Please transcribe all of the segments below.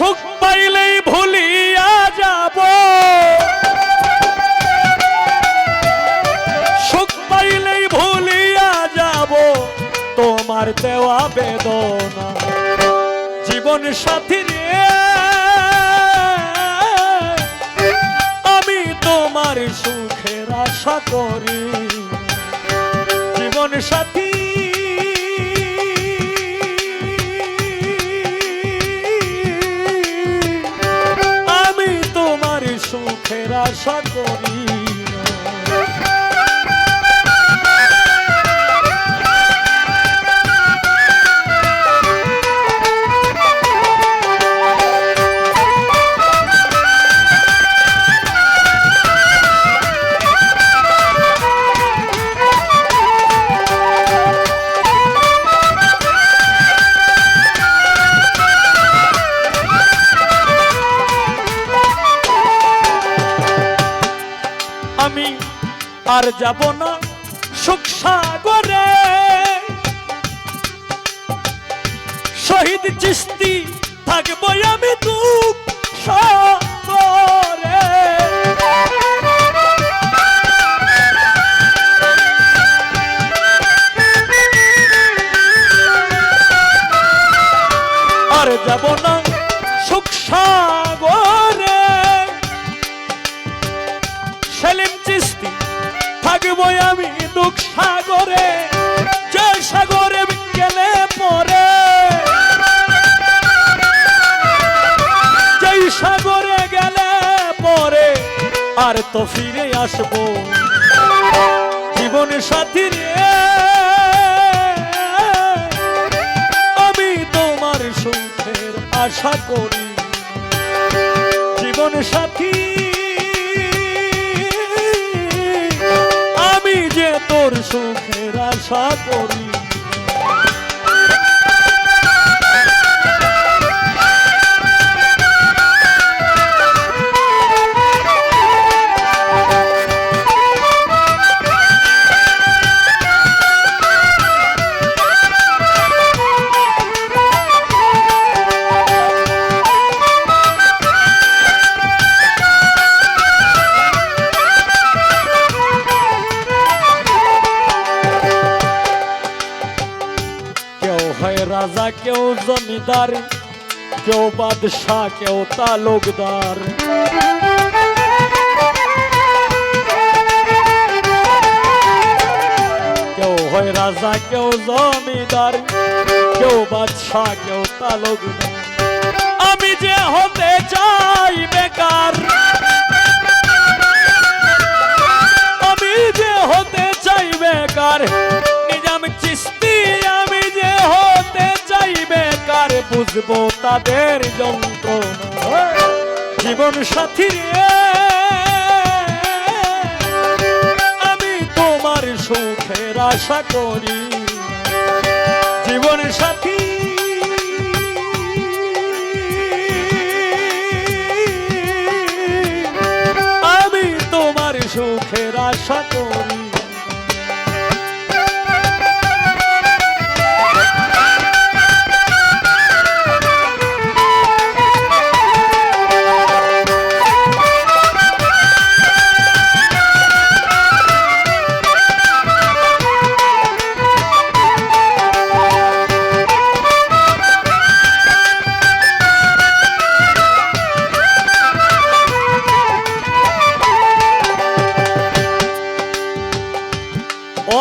সুখ পাইলেই ভুলিয়া যাব, সুখ পাইলেই ভুলিয়া যাব তোমার দেওয়া বেদনা। জীবন সাথী রে আমি তোমার সুখের আশা করি, জীবন সাথী আমি তোমার সুখের আশা করি। আমি আর যাব না সুখ সাগরে, শহীদ চিস্তি থাকবো আমি দুঃখ সাগরে। আর যাব না সুখ সাগরে, সেলিম চিস্তি থাকবো আমি দুঃখ সাগরে। যে সাগরে গেলে পরে, যেই সাগরে গেলে পরে আর তো ফিরে আসবো। জীবন সাথী রে আমি তোমার সুখের আশা করি, জীবন সাথী আমি যে তোর সুখের আশা করি। রাজা কেউ জমিদার, কেউ বাদশাহ কেউ তালুকদার। কেউ হয় রাজা কেউ জমিদার, কেউ বাদশাহ কেউ তালুকদার। আমি যে হতে চাই বেকার, আমি যে হতে চাই বেকার। নিজাম চিস্তি আমি যে হতে চাই বেকার, বুঝবো তাদের যন্ত্রণা। জীবন সাথী রে আমি তোমার সুখের আশা করি, জীবন সাথী আমি তোমার সুখের আশা করি।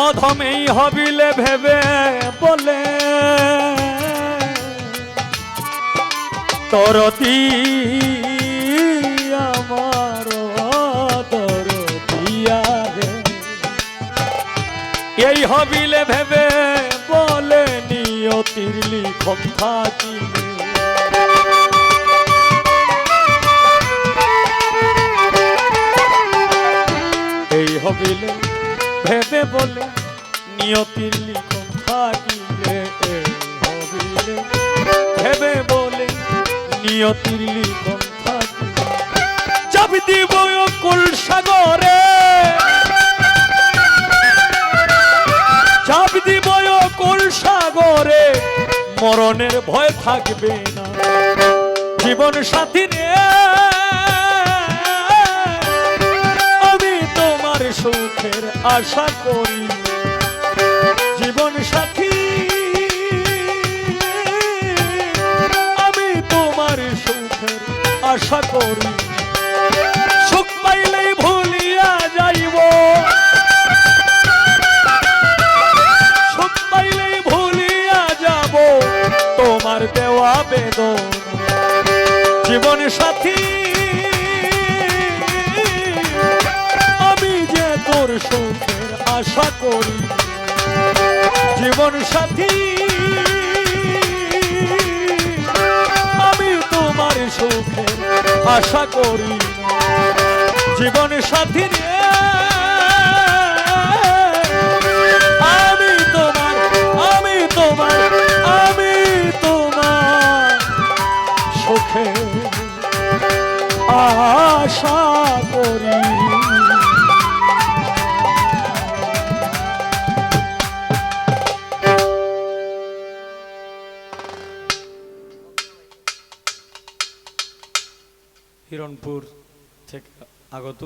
অধমেই হবিলে ভেবে বলে তরতি আমার তরতিয়া রে। এই হবিলে ভেবে বলে নিয়তির লিখন থাকিলে, এই হবিলে ভেবে বলে নিয়তির লিখন থাকিলে, হবিলে ভেবে বলে নিয়তির লিখন থাকিলে। চাপ দিব কুল সাগরে, চাপ দিব কুল সাগরে, মরণের ভয় থাকবে না। জীবন সাথী রে আমি তোমার সুখের আশা করি জীবন সাথী আমি তোমার সুখের আশা করি সুখ পাইলেই ভুলিয়া যাইব সুখ পাইলেই ভুলিয়া যাব তোমার দেওয়া বেদন জীবন সাথী আমি যে তোর সুখের আশা করি জীবন সাথী আমি তোমার সুখের আশা করি জীবন সাথী রে আমি তোমার আমি তোমার আমি তোমার সুখের আশা করি হিরণপুর থেকে আগত